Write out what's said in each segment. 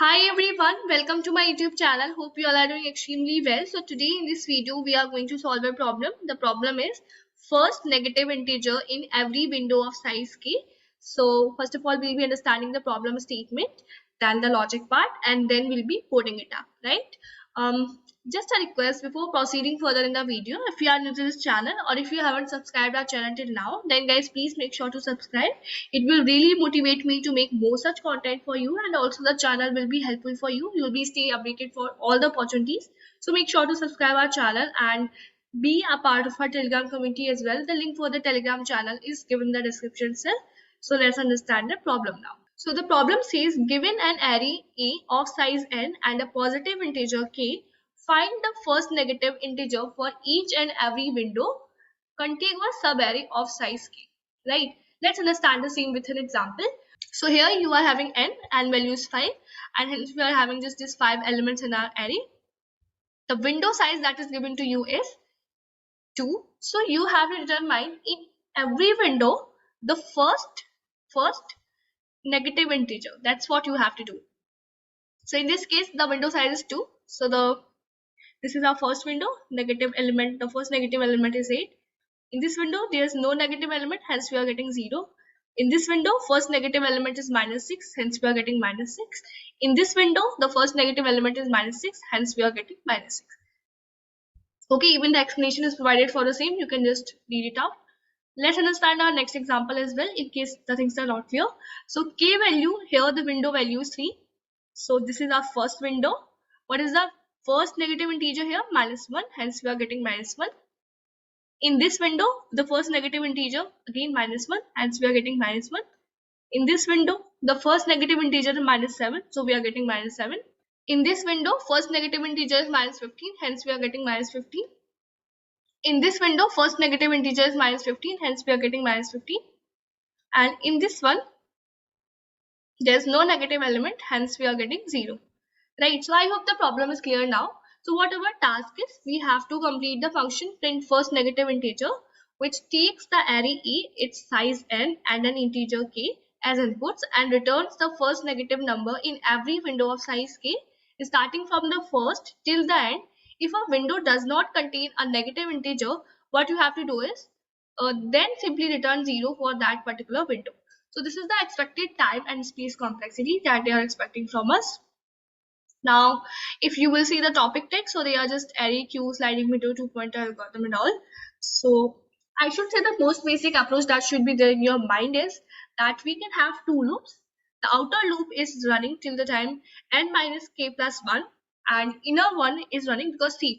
Hi everyone, welcome to my YouTube channel. Hope you all are doing extremely well. So today in this video we are going to solve a problem. The problem is first negative integer in every window of size k. So first of all we'll be understanding the problem statement, then the logic part, and then we'll be coding it up, right? Just a request before proceeding further in the video, if you are new to this channel or if you haven't subscribed our channel till now, then guys please make sure to subscribe. It will really motivate me to make more such content for you, and also the channel will be helpful for you. You'll be stay updated for all the opportunities. So make sure to subscribe our channel and be a part of our Telegram community as well. The link for the Telegram channel is given in the description cell. So let's understand the problem now. So the problem says given an array A of size n and a positive integer k, find the first negative integer for each and every window contiguous subarray of size k. Right? Let's understand the same with an example. So here you are having n and value is 5, and hence we are having just these 5 elements in our array. The window size that is given to you is 2. So you have to determine in every window the first negative integer. That's what you have to do. So in this case the window size is 2. So this is our first window, negative element. The first negative element is 8. In this window, there is no negative element, hence we are getting 0. In this window, first negative element is -6, hence we are getting -6. In this window, the first negative element is -6, hence we are getting -6. Okay, even the explanation is provided for the same. You can just read it out. Let's understand our next example as well in case the things are not clear. So k value, here the window value is 3. So this is our first window. What is the first negative integer here? -1, hence we are getting -1. In this window, the first negative integer, again -1, hence we are getting -1. In this window, the first negative integer is -7, so we are getting -7. In this window, first negative integer is -15, hence we are getting -15. In this window, first negative integer is -15, hence we are getting -15. And in this one, there is no negative element, hence we are getting 0. Right, so I hope the problem is clear now. So what our task is, we have to complete the function print first negative integer, which takes the array A, its size n, and an integer k as inputs, and returns the first negative number in every window of size k, starting from the first till the end. If a window does not contain a negative integer, what you have to do is then simply return 0 for that particular window. So this is the expected time and space complexity that they are expecting from us. Now, if you will see the topic text, so they are just array, queue, sliding window, two-pointer algorithm and all. So I should say the most basic approach that should be there in your mind is that we can have two loops. The outer loop is running till the time n minus k plus 1, and inner one is running because see,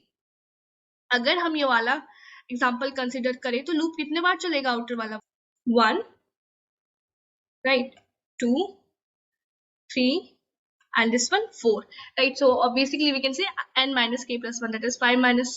अगर हम ये वाला example consider करें तो loop कितने बार चलेगा outer वाला? 1, right, 2, 3, and this one 4, right? So basically we can say n minus k plus 1, that is 5 minus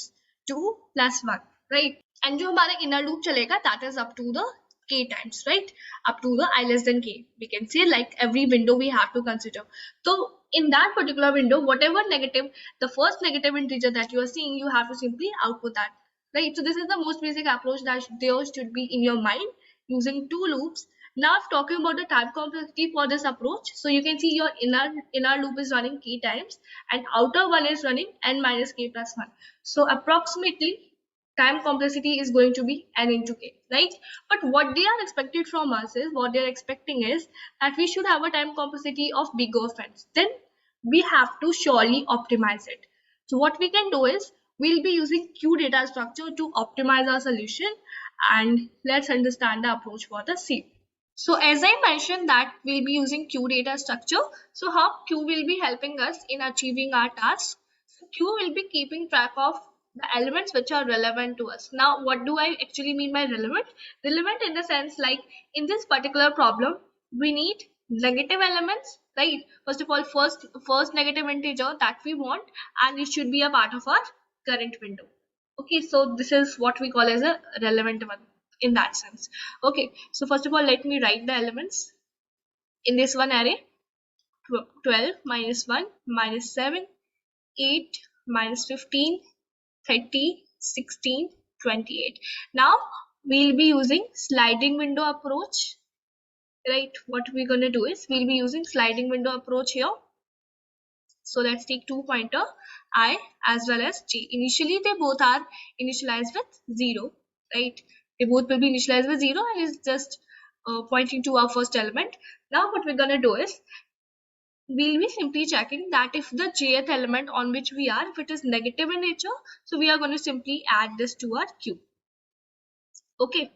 2 plus 1, right? And जो हमारा inner loop चलेगा, that is up to the k times, right? Up to the I less than k. We can say like every window we have to consider. So in that particular window, whatever negative, the first negative integer that you are seeing, you have to simply output that, right? So this is the most basic approach that there should be in your mind using two loops. Now if talking about the time complexity for this approach, so you can see your inner loop is running k times and outer one is running n minus k plus 1. So approximately time complexity is going to be n into k, right? But what they are expected from us is, what they are expecting is that we should have a time complexity of bigger of n. Then we have to surely optimize it. So what we can do is, we'll be using queue data structure to optimize our solution, and let's understand the approach for the same. So as I mentioned that we'll be using queue data structure. So how queue will be helping us in achieving our task? So queue will be keeping track of the elements which are relevant to us. Now what do I actually mean by relevant? Relevant in the sense like in this particular problem we need negative elements, right? First of all, first negative integer that we want, and it should be a part of our current window. Okay, so this is what we call as a relevant one in that sense. Okay, so first of all let me write the elements in this one array. 12 minus 1 minus 7, 8 minus 15, 30, 16, 28. Now we'll be using sliding window approach, right? What we're going to do is we'll be using sliding window approach here. So let's take two pointer I as well as j. Initially they both are initialized with 0, right? They both will be initialized with 0 and is just pointing to our first element. Now what we're gonna do is we'll be simply checking that if the jth element on which we are, if it is negative in nature, so we are going to simply add this to our queue. Okay,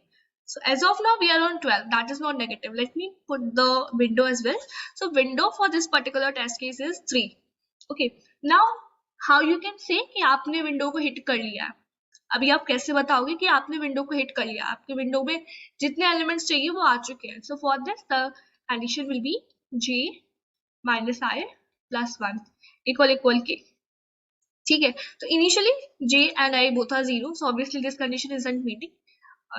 so as of now we are on 12, that is not negative. Let me put the window as well. So window for this particular test case is 3. Okay, now how you can say कि आपने window को hit कर लिया. अभी आप कैसे बताओगे कि आपने विंडो को हिट कर लिया? आपके विंडो में जितने एलिमेंट्स चाहिए वो आ चुके हैं. So for this the addition will be j minus I plus 1 equal k. ठीक है, तो initially j and I both are 0, so obviously this condition isn't meeting.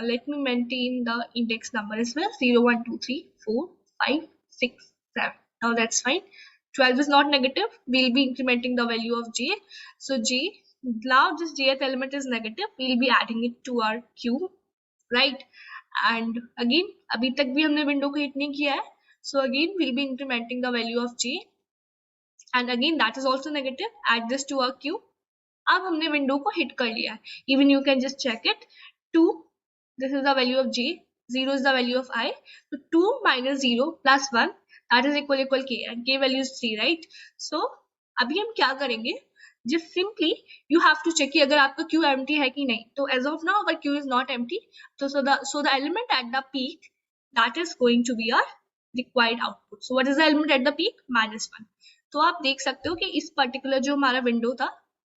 Let me maintain the index number as well. 0, 1, 2, 3, 4, 5, 6, 7. Now that's fine. 12 is not negative. We'll be incrementing the value of j. So j, now this jth element is negative. We'll be adding it to our queue, right? And again, अभी तक भी हमने window को hit नहीं किया है. So again, we'll be incrementing the value of j. And again, that is also negative. Add this to our queue. अब हमने विंडो को हिट कर लिया है. Even you can just check it. 2, this is the value of j, 0 is the value of I. So 2 minus 0 plus 1, that is equal k, and k value is 3, right? So अभी हम क्या करेंगे? Just simply you have to check कि अगर आपका queue empty है कि नहीं. तो as of now our queue is not empty. So the element at the peak, that is going to be our required output. So what is the element at the peak? -1. तो आप देख सकते हो कि इस particular जो हमारा window था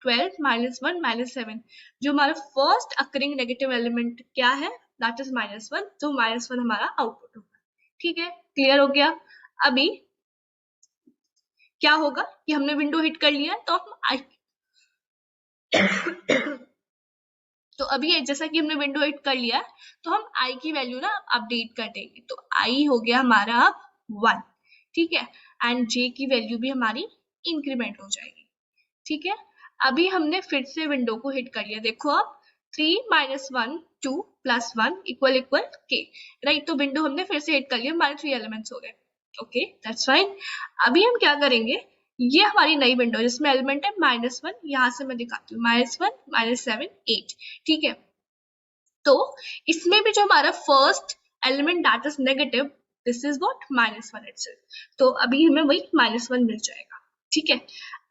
12 minus 1 minus 7, जो हमारा फर्स्ट अकरिंग नेगेटिव एलिमेंट क्या है, दैट इज -1. तो -1 हमारा आउटपुट होगा. ठीक है, क्लियर हो गया? अभी क्या होगा कि हमने विंडो हिट कर लिया, तो हम तो अभी जैसा कि हमने विंडो हिट कर लिया, तो हम आई की वैल्यू ना अपडेट कर देंगे. तो आई हो गया हमारा 1, ठीक है, एंड जे की वैल्यू भी हमारी इंक्रीमेंट हो जाएगी. ठीक है, अभी हमने फिर से विंडो को हिट कर लिया. देखो अब 3 minus 1 2 plus 1 equal k, right? तो विंडो हमने फिर से हिट कर लिया, हमारे 3 एलिमेंट्स हो गए. Okay, that's fine. अभी हम क्या करेंगे, ये हमारी नई विंडो जिसमें एलिमेंट है -1, यहां से मैं दिखाती हूँ. -1 -7 8. ठीक है, तो इसमें भी जो हमारा first element that is negative, this is what -1 itself. तो अभी हमें वही -1 मिल जाएगा. ठीक है,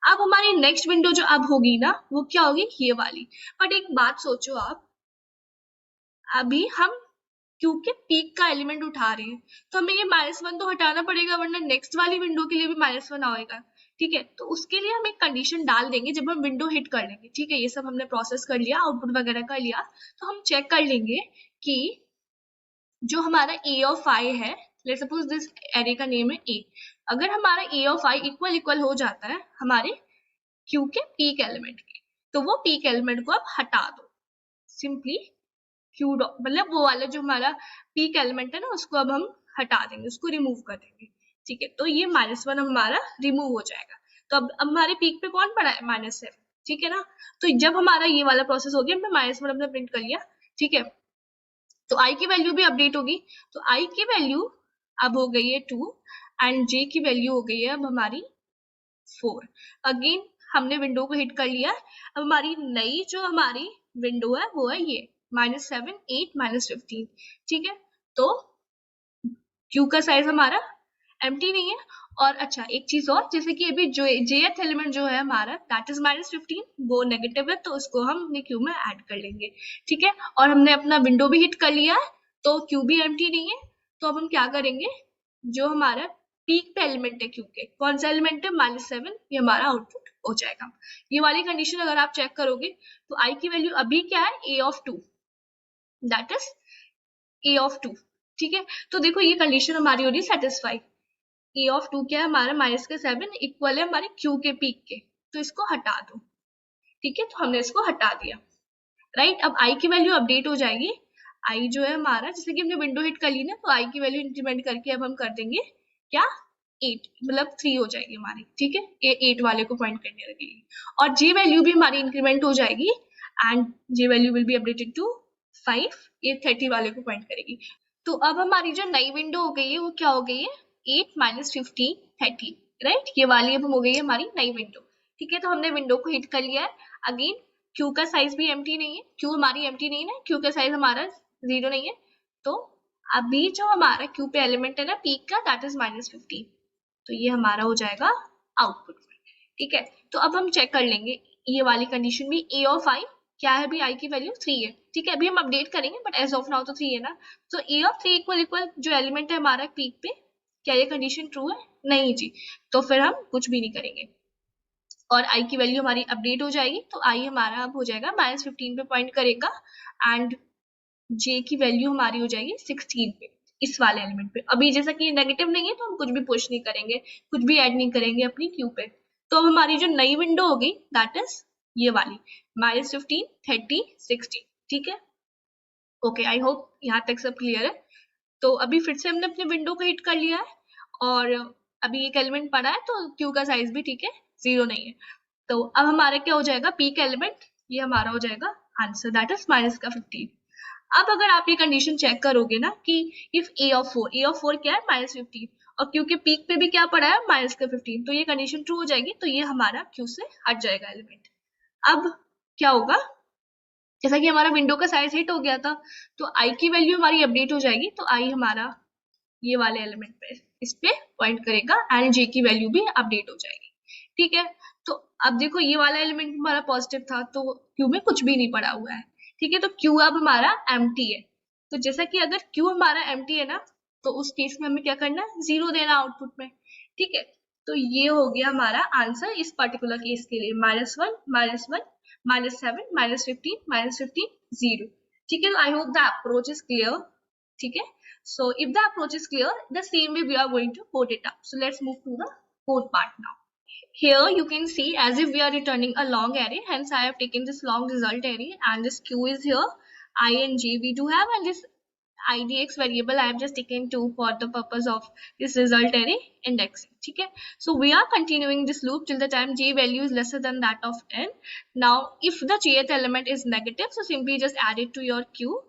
अब हमारी नेक्स्ट विंडो जो अब होगी ना, वो क्या होगी, ये वाली. बट एक बात सोचो आप, अभी हम क्योंकि पीक का एलिमेंट उठा रहे हैं, तो हमें ये -1 तो हटाना पड़ेगा, वरना नेक्स्ट वाली विंडो के लिए भी -1 आएगा. ठीक है, तो उसके लिए हम एक कंडीशन डाल देंगे जब हम विंडो हिट कर लेंगे. ठीक है, ये सब हमने प्रोसेस कर लिया, आउटपुट वगैरह कर लिया, तो हम चेक कर लेंगे कि जो हमारा a ऑफ i है, लेट्स सपोज दिस एरे का नेम है a, अगर हमारा a ऑफ i इक्वल हो जाता है हमारे क्यू के पीक एलिमेंट के, तो वो पीक एलिमेंट को आप हटा दो. सिंपली क्यू मतलब वो वाला जो हमारा पीक एलिमेंट है ना, उसको अब हम हटा देंगे, उसको रिमूव कर देंगे. ठीक है, तो ये -1 हमारा रिमूव हो जाएगा. तो अब हमारे पीक पे कौन पड़ा है, -7. ठीक है ना, तो जब हमारा ये वाला प्रोसेस हो गया, हमने -1 अपने प्रिंट कर लिया. ठीक है, तो आई की वैल्यू भी अपडेट होगी. तो आई की वैल्यू अब हो गई है 2 एंड जे की वैल्यू हो गई है अब हमारी 4. अगेन हमने विंडो को हिट कर लिया. अब हमारी नई जो हमारी विंडो है वो है ये -7 8 -15. ठीक है, तो क्यू का साइज हमारा एम्प्टी नहीं है. और अच्छा एक चीज और, जैसे कि अभी जो जेथ एलिमेंट जो है हमारा दैट इज -15, वो नेगेटिव है, तो उसको हम अपने क्यू में ऐड कर लेंगे. ठीक है, और हमने अपना विंडो भी हिट कर लिया है, तो क्यू भी एम्प्टी नहीं है. तो अब हम क्या करेंगे, जो हमारा पीक पे एलिमेंट है क्यू के, कौन सा एलिमेंट है, -7, ये हमारा आउटपुट हो जाएगा. ये वाली कंडीशन अगर आप चेक करोगे, तो आई की वैल्यू अभी क्या है, a of 2, that is a of 2. ठीक है, तो देखो ये कंडीशन हमारी हो रही है सेटिस्फाई. a ऑफ 2 क्या है हमारा, -7 इक्वल है हमारे q के पीक के, तो इसको हटा दो. ठीक है, तो हमने इसको हटा दिया, राइट? अब i की वैल्यू अपडेट हो जाएगी. i जो है हमारा, जैसे कि हमने विंडो हिट कर ली ना, तो i की वैल्यू इंक्रीमेंट करके अब हम कर देंगे क्या, 8, मतलब 3 हो जाएगी हमारी. ठीक है, ये 8 वाले को पॉइंट करने लगेगी. और j वैल्यू भी हमारी इंक्रीमेंट हो जाएगी and j value will be updated to 5, ये 30 वाले को पॉइंट करेगी. तो अब हमारी जो नई विंडो हो गई है वो क्या हो गई है, 8 -15 30. राइट। ये वाली अब हो गई है हमारी नई विंडो। ठीक है, तो हमने विंडो को हिट कर लिया है। अगेन क्यू का साइज भी एम्प्टी नहीं है, क्यू हमारी एम्प्टी नहीं है ना, क्यू का साइज हमारा 0 नहीं है। तो अभी जो हमारा क्यू पे एलिमेंट है ना पीक का, दैट इज -15, तो ये हमारा हो जाएगा आउटपुट में। ठीक है, तो अब हम चेक कर लेंगे ये वाली कंडीशन भी। ए ऑफ आई क्या है, अभी आई की वैल्यू 3 है। ठीक है, अभी हम अपडेट करेंगे बट एज ऑफ नाउ तो 3 है ना। तो ए ऑफ 3 इक्वल इक्वल जो एलिमेंट है हमारा पीक पे, क्या ये कंडीशन ट्रू है? नहीं जी, तो फिर हम कुछ भी नहीं करेंगे और आई की वैल्यू हमारी अपडेट हो जाएगी। तो आई हमारा अब हो जाएगा -15 पे पॉइंट करेगा एंड जे की वैल्यू हमारी हो जाएगी 16 पे, इस वाले एलिमेंट पे। अभी जैसा कि ये नेगेटिव नहीं है तो हम कुछ भी पुश नहीं करेंगे, कुछ भी ऐड नहीं करेंगे अपनी क्यू पे। तो अब हमारी जो नई विंडो होगी दैट इज ये वाली -15, 30, 60। ठीक है, ओके, आई होप यहाँ तक सब क्लियर है। तो अभी फिर से हमने अपने विंडो को हिट कर लिया है और अभी एक एलिमेंट पड़ा है तो क्यू का साइज भी ठीक है 0 नहीं है। तो अब हमारा क्या हो जाएगा, पीक एलिमेंट ये हमारा हो जाएगा आंसर, दैट इज -15। अब अगर आप ये कंडीशन चेक करोगे ना कि इफ ए ऑफ 4 क्या है -15 और क्यू के पीक पे भी क्या पड़ा है -15, तो ये कंडीशन ट्रू हो जाएगी। तो ये हमारा क्यू से हट जाएगा एलिमेंट। अब क्या होगा, जैसा कि हमारा विंडो का साइज हिट हो गया था तो आई की वैल्यू हमारी अपडेट हो जाएगी। तो आई हमारा ये वाले एलिमेंट पे इस पे पॉइंट करेगा एंड जे की वैल्यू भी अपडेट हो जाएगी। ठीक है, तो अब देखो ये वाला एलिमेंट हमारा पॉजिटिव था तो क्यू में कुछ भी नहीं पड़ा हुआ है। ठीक है, तो क्यू अब हमारा एम्प्टी है। तो जैसा कि अगर क्यू हमारा एम्प्टी है ना तो उस केस में हमें क्या करना है, 0 देना आउटपुट में। ठीक है, तो ये हो गया हमारा आंसर इस पर्टिकुलर केस के लिए, -1, -1, -7, -15, -15, 0। ठीक है, I hope the approach is clear. ठीक है, so if the approach is clear, the same way we are going to code it up. So let's move to the code part now. Here you can see as if we are returning a long array, hence I have taken this long result array and this q is here, I and j we do have, and this idx variable I have just taken 2 for the purpose of this result array indexing. Okay, so we are continuing this loop till the time j value is lesser than that of n. Now if the jth element is negative, so simply just add it to your queue,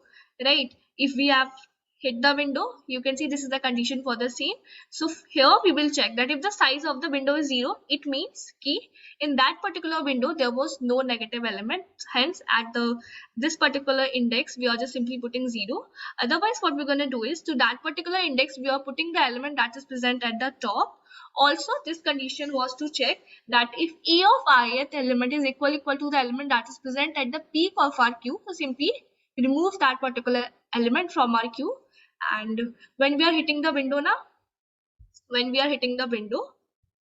right? If we have hit the window, you can see this is the condition for the same. So here we will check that if the size of the window is 0, it means ki in that particular window there was no negative element, hence at the this particular index we are just simply putting 0. Otherwise what we're going to do is to that particular index we are putting the element that is present at the top. Also this condition was to check that if a of ith element is equal to the element that is present at the peak of our queue, so simply remove that particular element from our queue. And when we are hitting the window now, when we are hitting the window,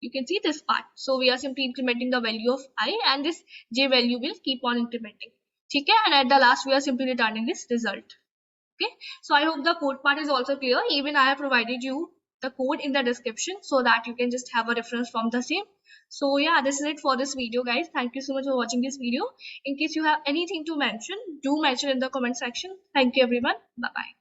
you can see this part. So we are simply incrementing the value of I and this j value will keep on incrementing. Okay, and at the last we are simply returning this result. Okay, so I hope the code part is also clear. Even I have provided you the code in the description so that you can just have a reference from the same. So yeah, this is it for this video guys. Thank you so much for watching this video. In case you have anything to mention, do mention in the comment section. Thank you everyone. Bye bye.